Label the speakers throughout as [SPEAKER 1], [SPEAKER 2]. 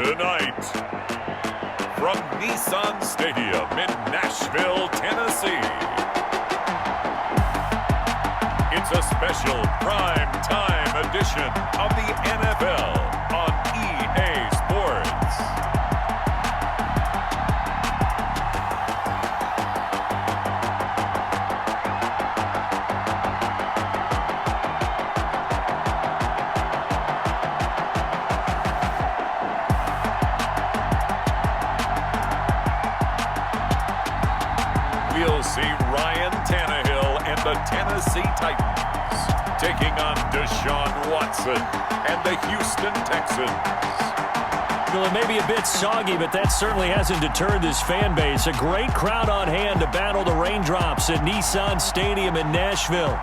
[SPEAKER 1] Tonight, from Nissan Stadium in Nashville, Tennessee, it's a special prime time edition of the NFL on EA Sports. We'll see Ryan Tannehill and the Tennessee Titans taking on Deshaun Watson and the Houston Texans.
[SPEAKER 2] Well, it may be a bit soggy, but that certainly hasn't deterred this fan base. A great crowd on hand to battle the raindrops at Nissan Stadium in Nashville.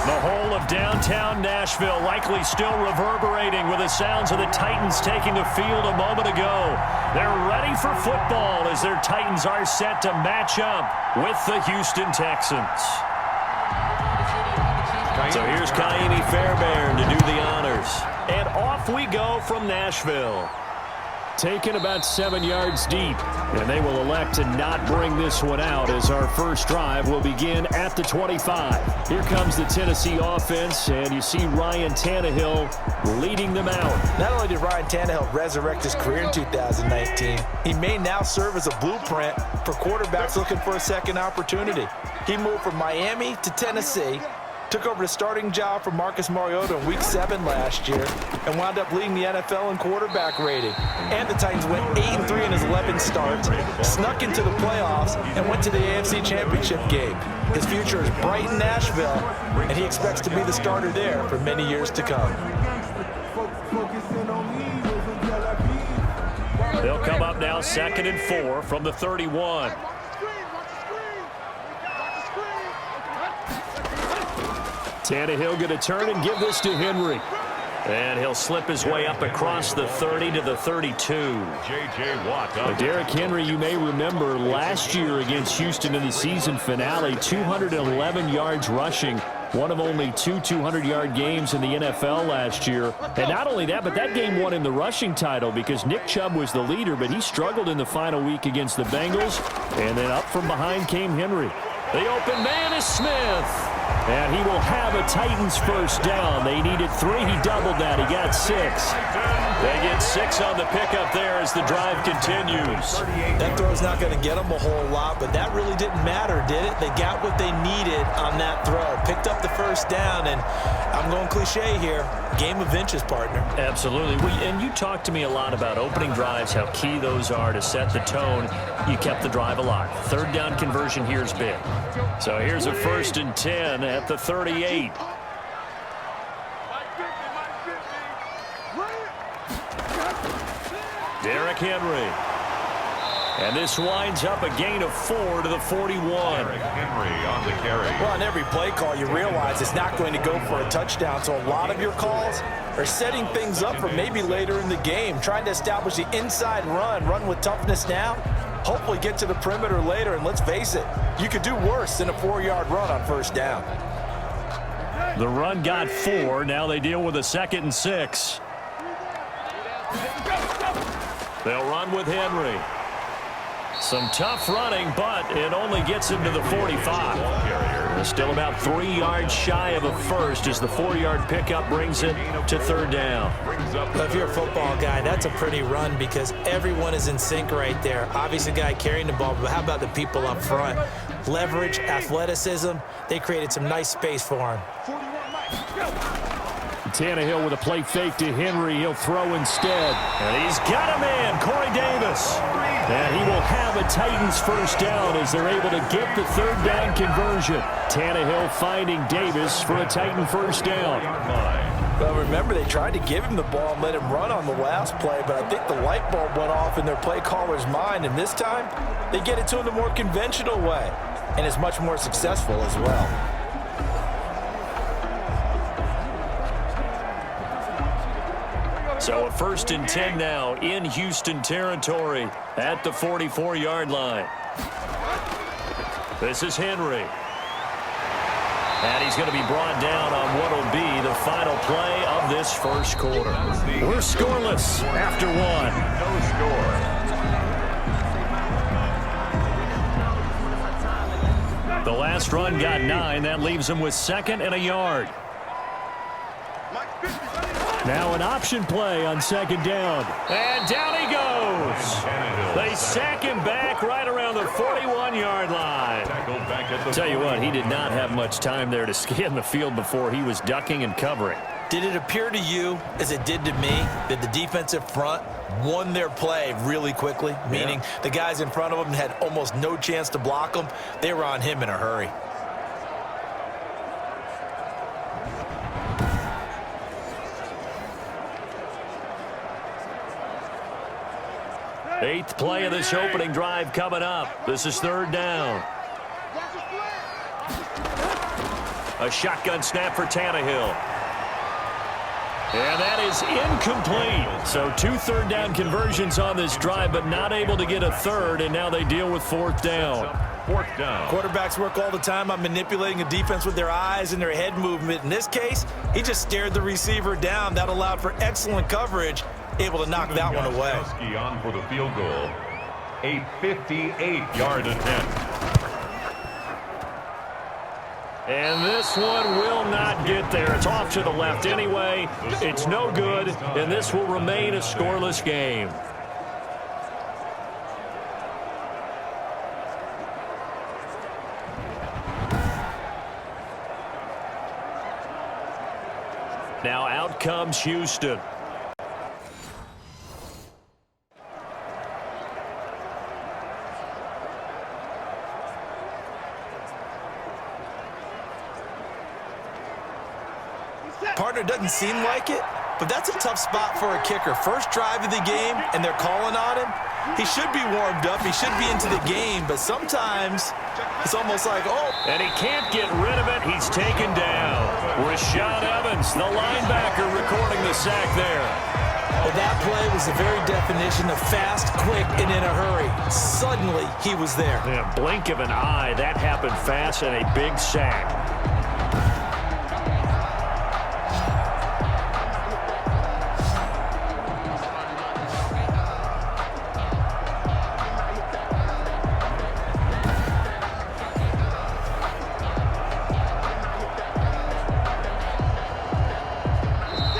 [SPEAKER 2] The whole of downtown Nashville likely still reverberating with the sounds of the Titans taking the field a moment ago. They're ready for football as their Titans are set to match up with the Houston Texans. So here's Kaimi Fairbairn to do the honors. And off we go from Nashville. Taken about 7 yards deep, and they will elect to not bring this one out as our first drive will begin at the 25. Here comes the Tennessee offense, and you see Ryan Tannehill leading them out.
[SPEAKER 3] Not only did Ryan Tannehill resurrect his career in 2019, he may now serve as a blueprint for quarterbacks looking for a second opportunity. He moved from Miami to Tennessee, took over the starting job from Marcus Mariota in Week 7 last year, and wound up leading the NFL in quarterback rating. And the Titans went 8-3 in his 11 starts, snuck into the playoffs, and went to the AFC Championship game. His future is bright in Nashville, and he expects to be the starter there for many years to come.
[SPEAKER 2] They'll come up now 2nd and 4 from the 31. Tannehill going to turn and give this to Henry. And he'll slip his way up across the 30 to the 32.
[SPEAKER 1] J.J. Watt.
[SPEAKER 2] Derrick Henry, you may remember last year against Houston in the season finale, 211 yards rushing. One of only two 200-yard games in the NFL last year. And not only that, but that game won him the rushing title because Nick Chubb was the leader, but he struggled in the final week against the Bengals. And then up from behind came Henry. The open man is Smith. And he will have a Titans first down. They needed 3. He doubled that. He got 6. They get 6 on the pickup there as the drive continues.
[SPEAKER 3] That throw's not going to get them a whole lot, but that really didn't matter, did it? They got what they needed on that throw. Picked up the first down, and I'm going cliche here. Game of inches, partner.
[SPEAKER 2] Absolutely. And you talked to me a lot about opening drives, how key those are to set the tone. You kept the drive alive. 3rd down conversion here is big. So here's a 1st and 10 at the 38. Derrick Henry. And this winds up a gain of 4 to the 41.
[SPEAKER 1] Derrick Henry on the carry.
[SPEAKER 3] Well, on every play call, you realize it's not going to go for a touchdown, so a lot of your calls are setting things up for maybe later in the game, trying to establish the inside run with toughness now, hopefully get to the perimeter later, and let's face it, you could do worse than a 4-yard run on 1st down.
[SPEAKER 2] The run got 4. Now they deal with a 2nd and 6. They'll run with Henry. Some tough running, but it only gets him to the 45. They're still about 3 yards shy of a first as the 4-yard pickup brings it to 3rd down.
[SPEAKER 3] If you're a football guy, that's a pretty run because everyone is in sync right there. Obviously, the guy carrying the ball, but how about the people up front? Leverage, athleticism, they created some nice space for him.
[SPEAKER 2] Tannehill with a play fake to Henry. He'll throw instead. And he's got a man, Corey Davis. And he will have a Titans first down as they're able to get the 3rd down conversion. Tannehill finding Davis for a Titan first down.
[SPEAKER 3] Well, remember, they tried to give him the ball and let him run on the last play, but I think the light bulb went off in their play caller's mind, and this time they get it to him the more conventional way, and it's much more successful as well.
[SPEAKER 2] So a 1st and 10 now in Houston territory at the 44-yard line. This is Henry. And he's going to be brought down on what will be the final play of of this first quarter. We're scoreless after one.
[SPEAKER 1] No score.
[SPEAKER 2] The last run got 9. That leaves them with 2nd and a yard. Now an option play on 2nd down. And down he goes. They sack him back right around the 41-yard line. Tell you what, he did not have much time there to scan the field before he was ducking and covering.
[SPEAKER 3] Did it appear to you, as it did to me, that the defensive front won their play really quickly? Meaning the guys in front of them had almost no chance to block him. They were on him in a hurry.
[SPEAKER 2] Eighth play of this opening drive coming up. This is 3rd down. A shotgun snap for Tannehill. And that is incomplete. So 2 3rd down conversions on this drive, but not able to get a 3rd, and now they deal with 4th down.
[SPEAKER 1] 4th down.
[SPEAKER 3] Quarterbacks work all the time on manipulating a defense with their eyes and their head movement. In this case, he just stared the receiver down. That allowed for excellent coverage, able to knock that one away.
[SPEAKER 1] On for the field goal. A 58-yard attempt.
[SPEAKER 2] And this one will not get there. It's off to the left anyway. It's no good, and this will remain a scoreless game. Now out comes Houston.
[SPEAKER 3] Partner, doesn't seem like it, but that's a tough spot for a kicker. First drive of the game, and they're calling on him. He should be warmed up. He should be into the game, but sometimes it's almost like, oh.
[SPEAKER 2] And he can't get rid of it. He's taken down. Rashad Evans, the linebacker, recording the sack there.
[SPEAKER 3] Well, that play was the very definition of fast, quick, and in a hurry. Suddenly, he was there.
[SPEAKER 2] In a blink of an eye, that happened fast, and a big sack.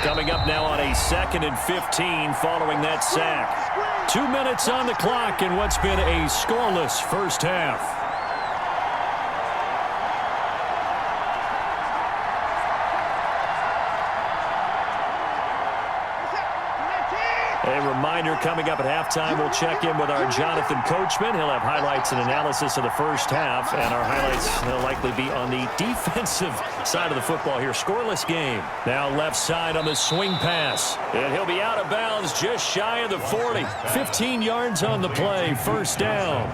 [SPEAKER 2] Coming up now on a 2nd and 15 following that sack. 2 minutes on the clock in what's been a scoreless first half. A reminder, coming up at halftime, we'll check in with our Jonathan Coachman. He'll have highlights and analysis of the first half, and our highlights will likely be on the defensive side of the football here. Scoreless game. Now left side on the swing pass, and he'll be out of bounds just shy of the 40. 15 yards on the play, first down.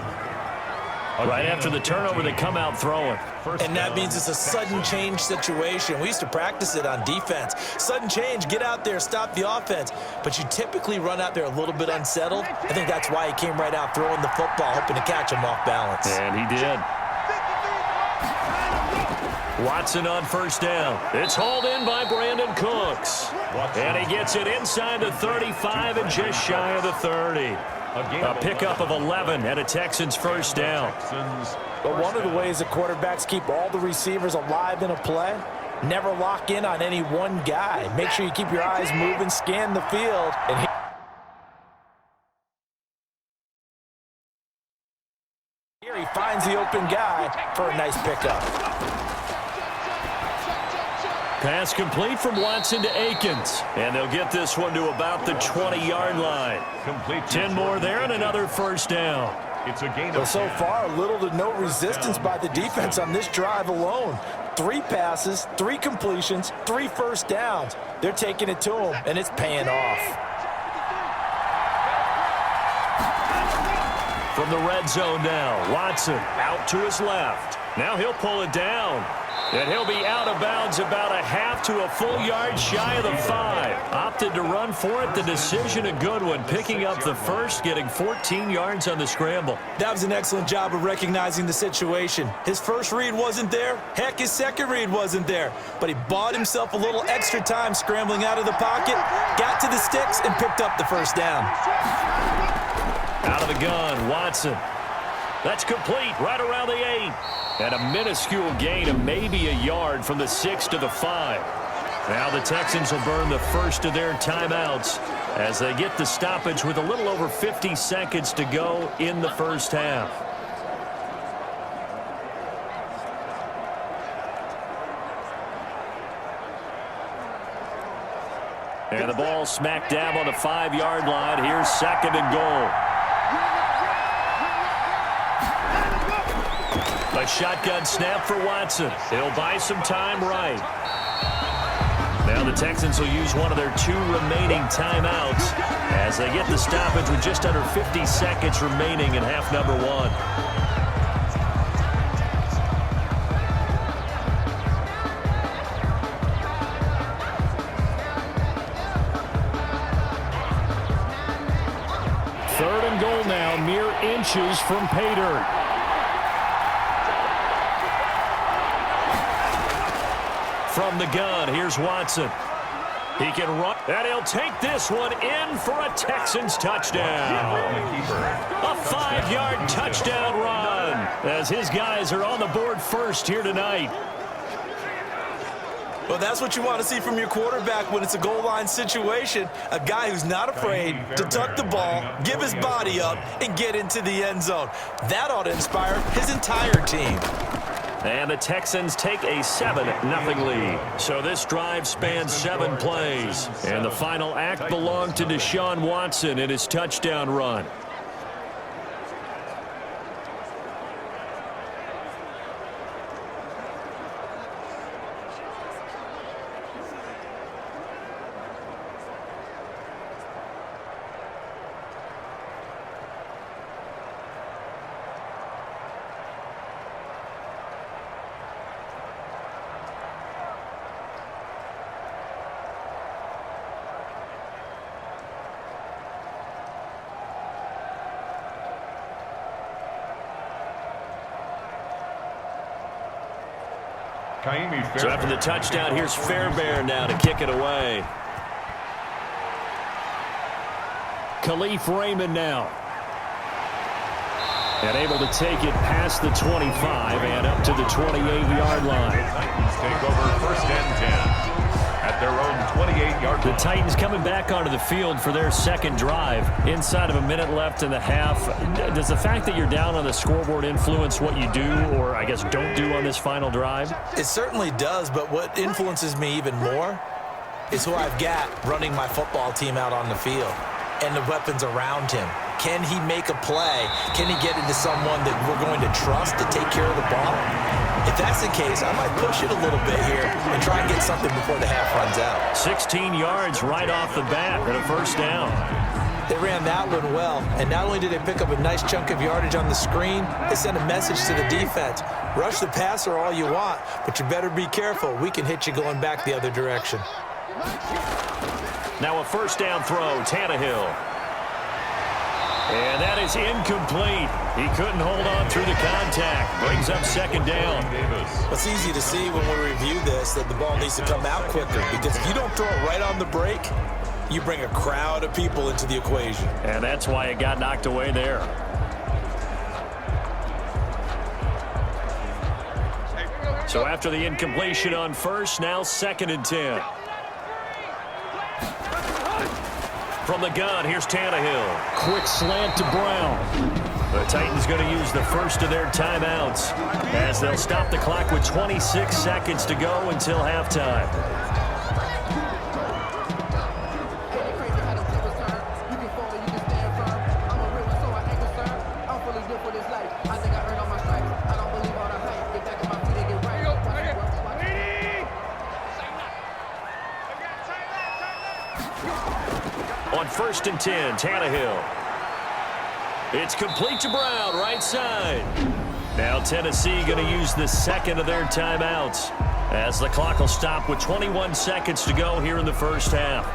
[SPEAKER 2] Right after the turnover, they come out throwing.
[SPEAKER 3] And that means it's a sudden change situation. We used to practice it on defense. Sudden change, get out there, stop the offense. But you typically run out there a little bit unsettled. I think that's why he came right out throwing the football, hoping to catch him off balance.
[SPEAKER 2] And he did. Watson on first down. It's hauled in by Brandon Cooks. And he gets it inside the 35 and just shy of the 30. A pickup of 11 and a Texans first down.
[SPEAKER 3] But one of the ways the quarterbacks keep all the receivers alive in a play, never lock in on any one guy. Make sure you keep your eyes moving, scan the field, and here he finds the open guy for a nice pickup.
[SPEAKER 2] Pass complete from Watson to Akins. And they'll get this one to about the 20-yard line. 10 more there and another first down.
[SPEAKER 1] It's a gain.
[SPEAKER 3] Well, so far, little to no resistance by the defense on this drive alone. 3 passes, 3 completions, 3 first downs. They're taking it to him, and it's paying off. From the red zone now, Watson out to his left. Now he'll pull it down.
[SPEAKER 2] And he'll be out of bounds about a half to a full yard shy of the 5. Opted to run for it. The decision a good one. Picking up the first, getting 14 yards on the scramble.
[SPEAKER 3] That was an excellent job of recognizing the situation. His first read wasn't there. Heck, his second read wasn't there. But he bought himself a little extra time scrambling out of the pocket, got to the sticks, and picked up the first down.
[SPEAKER 2] Out of the gun, Watson. That's complete right around the 8. And a minuscule gain of maybe a yard from the 6 to the 5. Now the Texans will burn the first of their timeouts as they get the stoppage with a little over 50 seconds to go in the first half. And the ball smack dab on the 5-yard line. Here's 2nd and goal. A shotgun snap for Watson. He'll buy some time right. Now the Texans will use one of their 2 remaining timeouts as they get the stoppage with just under 50 seconds remaining in half number 1. Third and goal now, mere inches from pay dirt. From the gun, here's Watson. He can run, and he'll take this one in for a Texans touchdown. A 5-yard touchdown run as his guys are on the board first here tonight.
[SPEAKER 3] Well, that's what you want to see from your quarterback when it's a goal line situation. A guy who's not afraid to tuck the ball, give his body up, and get into the end zone. That ought to inspire his entire team.
[SPEAKER 2] And the Texans take a 7-0 lead. So this drive spans 7 plays. And the final act belonged to Deshaun Watson in his touchdown run. So after the touchdown, here's Fairbairn now to kick it away. Khalif Raymond now. And able to take it past the 25 and up to the 28-yard line.
[SPEAKER 1] The Titans take over 1st and 10 at their own 28-yard line.
[SPEAKER 2] The Titans coming back onto the field for their second drive. Inside of a minute left in the half. Does the fact that you're down on the scoreboard influence what you do, or I guess don't do on this final drive?
[SPEAKER 3] It certainly does, but what influences me even more is who I've got running my football team out on the field and the weapons around him. Can he make a play? Can he get into someone that we're going to trust to take care of the ball? If that's the case, I might push it a little bit here and try and get something before the half runs out.
[SPEAKER 2] 16 yards right off the bat and a first down.
[SPEAKER 3] They ran that one well, and not only did they pick up a nice chunk of yardage on the screen, they sent a message to the defense. Rush the passer all you want, but you better be careful. We can hit you going back the other direction.
[SPEAKER 2] Now a first down throw, Tannehill. And that is incomplete. He couldn't hold on through the contact. Brings up second down.
[SPEAKER 3] It's easy to see when we review this that the ball needs to come out quicker, because if you don't throw it right on the break, you bring a crowd of people into the equation.
[SPEAKER 2] And that's why it got knocked away there. So after the incompletion on first, now 2nd and 10. From the gun, here's Tannehill. Quick slant to Brown. The Titans going to use the first of their timeouts as they'll stop the clock with 26 seconds to go until halftime. On 1st and 10, Tannehill. It's complete to Brown, right side. Now Tennessee going to use the second of their timeouts as the clock will stop with 21 seconds to go here in the first half.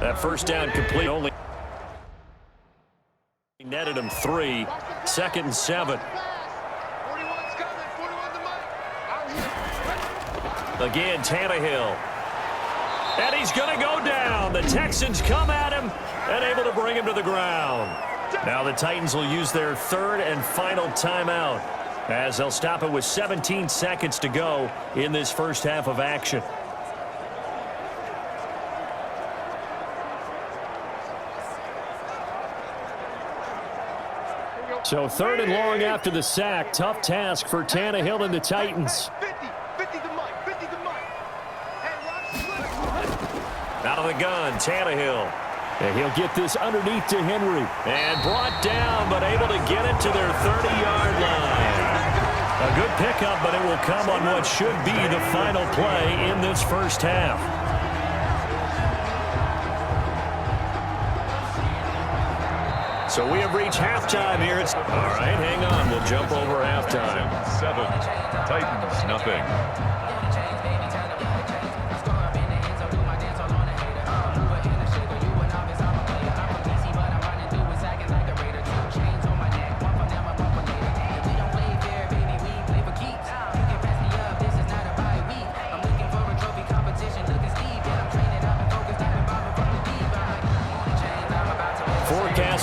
[SPEAKER 2] That first down complete. Only netted him 3. 2nd and 7. Again, Tannehill. And he's going to go down. The Texans come at him and able to bring him to the ground. Now the Titans will use their 3rd and final timeout as they'll stop it with 17 seconds to go in this first half of action. So 3rd and long after the sack. Tough task for Tannehill and the Titans. Out of the gun, Tannehill. And he'll get this underneath to Henry. And brought down, but able to get it to their 30-yard line. A good pickup, but it will come on what should be the final play in this first half. So we have reached halftime here. All right, hang on. We'll jump over halftime.
[SPEAKER 1] 7, Titans, nothing.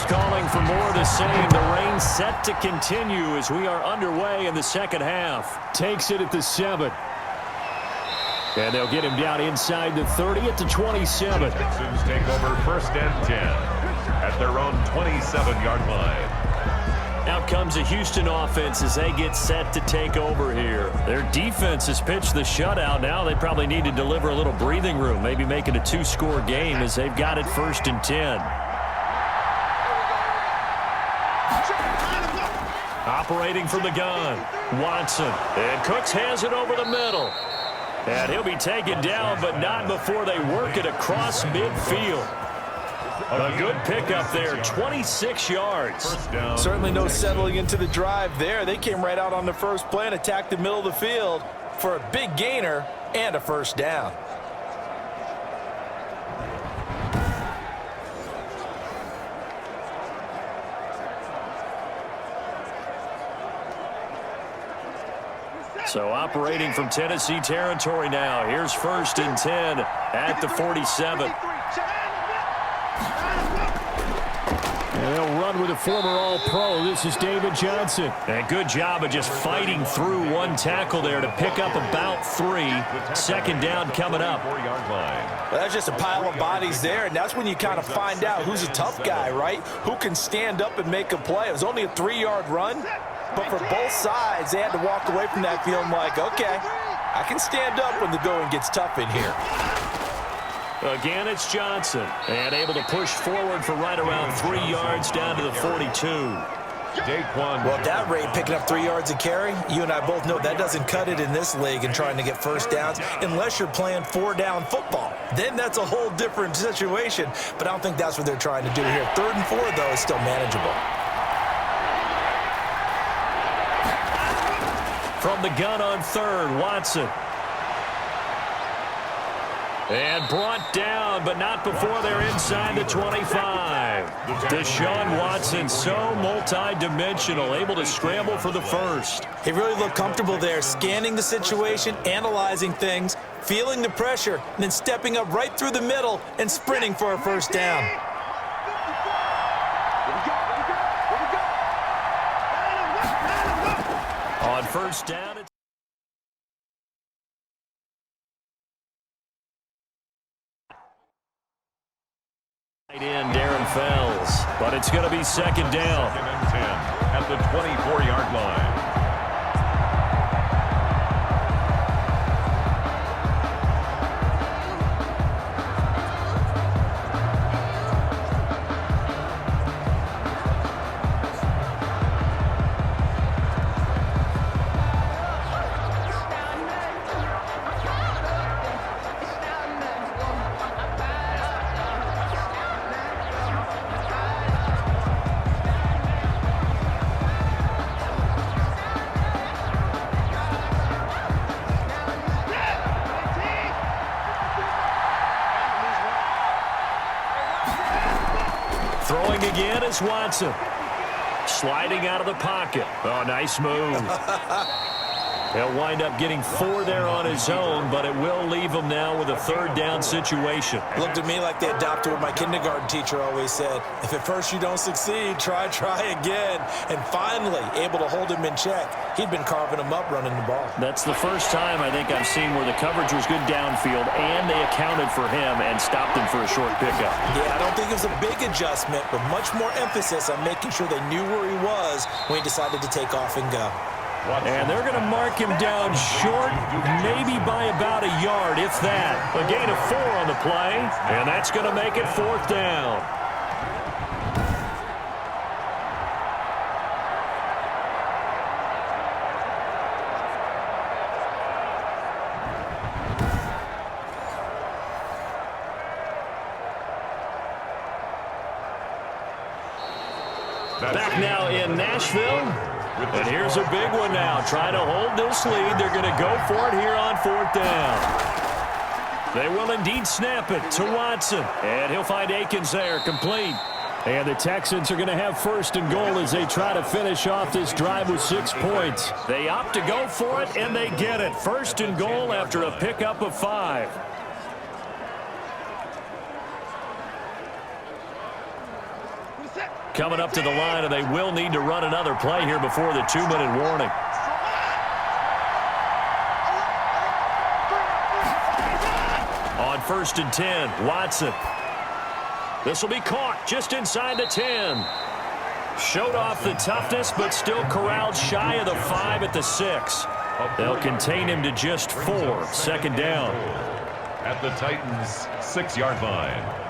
[SPEAKER 2] Calling for more of the same. The rain set to continue as we are underway in the second half. Takes it at the 7. And they'll get him down inside the 30 at the 27.
[SPEAKER 1] Texans take over 1st and 10 at their own 27-yard line.
[SPEAKER 2] Out comes the Houston offense as they get set to take over here. Their defense has pitched the shutout. Now they probably need to deliver a little breathing room, maybe make it a 2-score game as they've got it 1st and 10. Operating from the gun, Watson. And Cooks has it over the middle. And he'll be taken down, but not before they work it across midfield. A good pickup there, 26 yards.
[SPEAKER 3] Certainly no settling into the drive there. They came right out on the first play and attacked the middle of the field for a big gainer and a first down.
[SPEAKER 2] So operating from Tennessee territory now. Here's 1st and 10 at the 47. And they'll run with a former All-Pro. This is David Johnson. And good job of just fighting through one tackle there to pick up about 3. 2nd down coming up.
[SPEAKER 3] Well, that's just a pile of bodies there, and that's when you kind of find out who's a tough guy, right? Who can stand up and make a play. It was only a 3-yard run. But for both sides, they had to walk away from that feeling like, okay, I can stand up when the going gets tough in here.
[SPEAKER 2] Again, it's Johnson. And able to push forward for right around 3 yards down to the 42.
[SPEAKER 3] Well, at that rate, picking up 3 yards a carry, you and I both know that doesn't cut it in this league and trying to get first downs unless you're playing 4-down football. Then that's a whole different situation. But I don't think that's what they're trying to do here. 3rd and 4, though, is still manageable.
[SPEAKER 2] From the gun on 3rd, Watson. And brought down, but not before they're inside the 25. Deshaun Watson, so multi-dimensional, able to scramble for the first.
[SPEAKER 3] He really looked comfortable there, scanning the situation, analyzing things, feeling the pressure, and then stepping up right through the middle and sprinting for a first down.
[SPEAKER 2] On first down, it's in Darren Fells, but it's going to be 2nd down.
[SPEAKER 1] 2nd and 10 at the 24-yard line.
[SPEAKER 2] again is Watson. Sliding out of the pocket. Oh, nice move. He'll wind up getting 4 there on his own, but it will leave him now with a 3rd down situation.
[SPEAKER 3] Looked to me like they adopted what my kindergarten teacher always said. If at first you don't succeed, try again. And finally, able to hold him in check. He'd been carving him up running the ball.
[SPEAKER 2] That's the first time I think I've seen where the coverage was good downfield, and they accounted for him and stopped him for a short pickup.
[SPEAKER 3] Yeah, I don't think it was a big adjustment, but much more emphasis on making sure they knew where he was when he decided to take off and go.
[SPEAKER 2] And they're going to mark him down short, maybe by about a yard, if that. A gain of 4 on the play, and that's going to make it 4th down. Back now in Nashville. And here's a big one now. Trying to hold this lead. They're going to go for it here on 4th down. They will indeed snap it to Watson. And he'll find Akins there, complete. And the Texans are going to have 1st and goal as they try to finish off this drive with 6 points. They opt to go for it, and they get it. 1st and goal after a pickup of 5. Coming up to the line, and they will need to run another play here before the 2-minute warning. On 1st and 10, Watson. This will be caught just inside the 10. Showed off the toughness, but still corralled shy of the 5 at the 6. They'll contain him to just 4. 2nd down.
[SPEAKER 1] At the Titans' 6-yard line.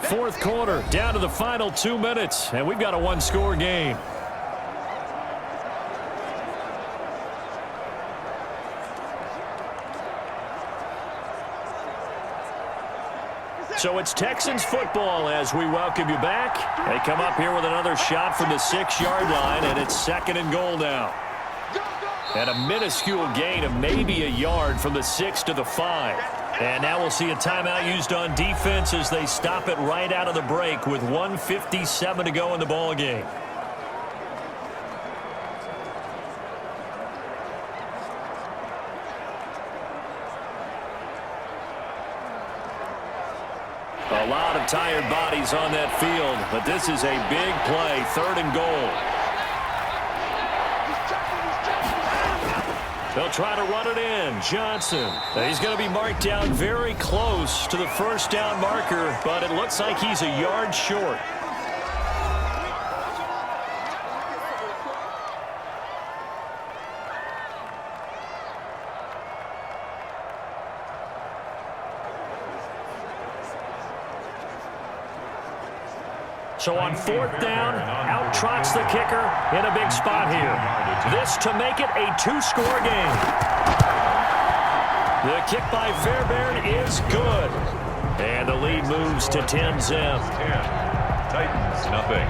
[SPEAKER 2] Fourth quarter, down to the final 2 minutes, and we've got a 1-score game. So it's Texans football as we welcome you back. They come up here with another shot from the 6-yard line, and it's 2nd and goal now. And a minuscule gain of maybe a yard from the 6 to the 5. And now we'll see a timeout used on defense as they stop it right out of the break with 1:57 to go in the ball game. A lot of tired bodies on that field, but this is a big play, 3rd and goal. They'll try to run it in. Johnson. He's going to be marked down very close to the 1st down marker, but it looks like he's a yard short. So on 4th down, out trots the kicker in a big spot here. This to make it a 2-score game. The kick by Fairbairn is good. And the lead moves to 10-0.
[SPEAKER 1] Titans, nothing.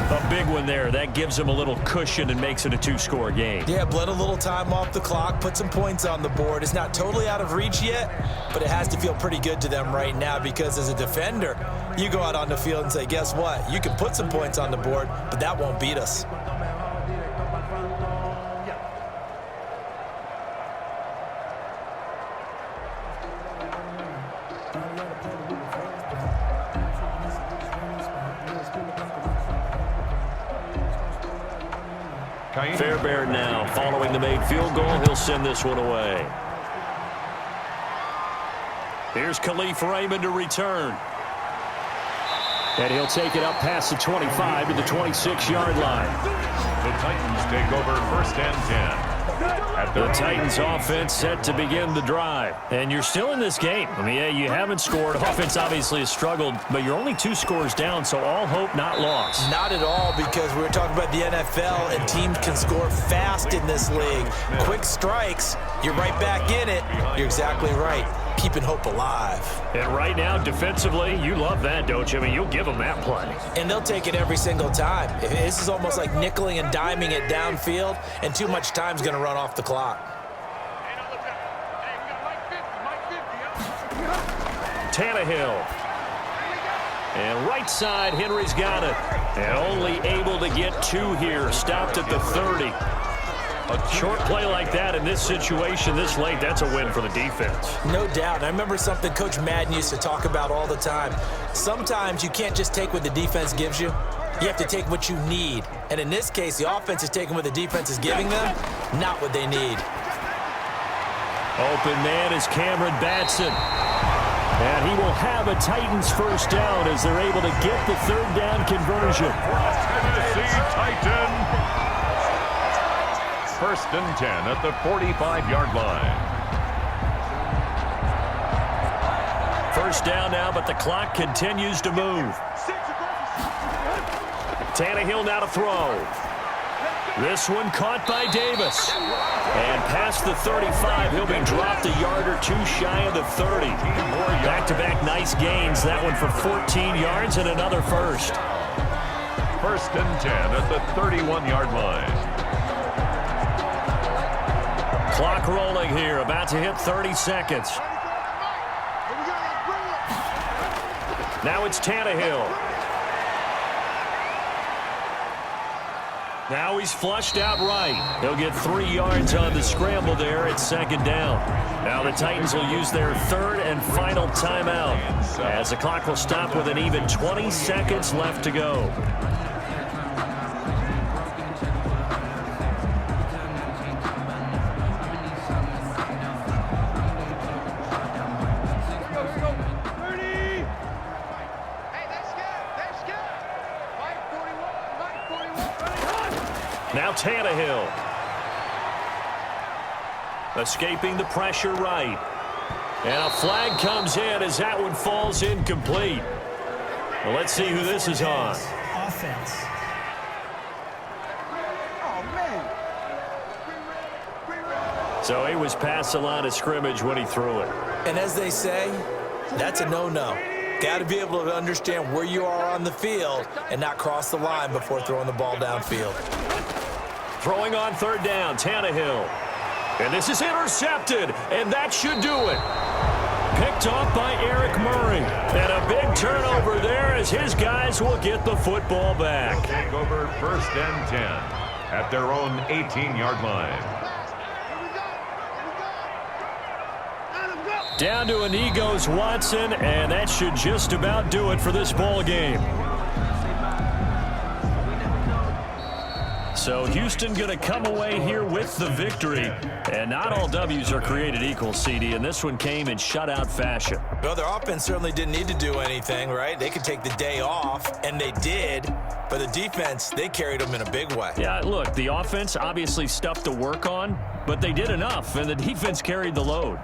[SPEAKER 2] A big one there. That gives them a little cushion and makes it a 2-score game.
[SPEAKER 3] Yeah, bled a little time off the clock, put some points on the board. It's not totally out of reach yet, but it has to feel pretty good to them right now because as a defender, you go out on the field and say, guess what? You can put some points on the board, but that won't beat us.
[SPEAKER 2] Fairbairn now following the made field goal. He'll send this one away. Here's Khalif Raymond to return. And he'll take it up past the 25 to the 26-yard line.
[SPEAKER 1] The Titans take over 1st and 10.
[SPEAKER 2] The Titans offense set to begin the drive. And you're still in this game. I mean, yeah, you haven't scored. Offense obviously has struggled, but you're only 2 scores down, so all hope not lost.
[SPEAKER 3] Not at all, because we were talking about the NFL, and teams can score fast in this league. Quick strikes, you're right back in it. You're exactly right. keeping hope alive.
[SPEAKER 2] And right now, defensively, you love that, don't you? I mean, you'll give them that play.
[SPEAKER 3] And they'll take it every single time. This is almost like nickeling and diming it downfield, and too much time's going to run off the clock.
[SPEAKER 2] Tannehill. And right side, Henry's got it. And only able to get 2 here. Stopped at the 30. A short play like that in this situation this late, that's a win for the defense.
[SPEAKER 3] No doubt. I remember something Coach Madden used to talk about all the time. Sometimes you can't just take what the defense gives you. You have to take what you need. And in this case, the offense is taking what the defense is giving them, not what they need.
[SPEAKER 2] Open man is Cameron Batson. And he will have a Titans first down as they're able to get the 3rd down conversion.
[SPEAKER 1] Tennessee Titan. 1st and 10 at the 45-yard line.
[SPEAKER 2] 1st down now, but the clock continues to move. Tannehill now to throw. This one caught by Davis. And past the 35, he'll be dropped a yard or 2 shy of the 30. Back-to-back nice gains. That one for 14 yards and another first.
[SPEAKER 1] 1st and 10 at the 31-yard line.
[SPEAKER 2] Clock rolling here, about to hit 30 seconds. Now it's Tannehill. Now he's flushed out right. He'll get 3 yards on the scramble there at 2nd down. Now the Titans will use their 3rd and final timeout as the clock will stop with an even 20 seconds left to go. Now Tannehill. Escaping the pressure right. And a flag comes in as that one falls incomplete. Well, let's see who this is on.
[SPEAKER 4] Offense.
[SPEAKER 2] So he was past the line of scrimmage when he threw it.
[SPEAKER 3] And as they say, that's a no-no. Got to be able to understand where you are on the field and not cross the line before throwing the ball downfield.
[SPEAKER 2] Throwing on 3rd down, Tannehill. And this is intercepted, and that should do it. Picked off by Eric Murray. And a big turnover there as his guys will get the football back.
[SPEAKER 1] Take over 1st and 10 at their own 18-yard line.
[SPEAKER 2] Down to a knee goes Watson, and that should just about do it for this ball game. So Houston going to come away here with the victory. And not all W's are created equal, CD, and this one came in shutout fashion.
[SPEAKER 3] Well, their offense certainly didn't need to do anything, right? They could take the day off, and they did. But the defense, they carried them in a big way.
[SPEAKER 2] Yeah, look, the offense obviously stuff to work on, but they did enough, and the defense carried the load.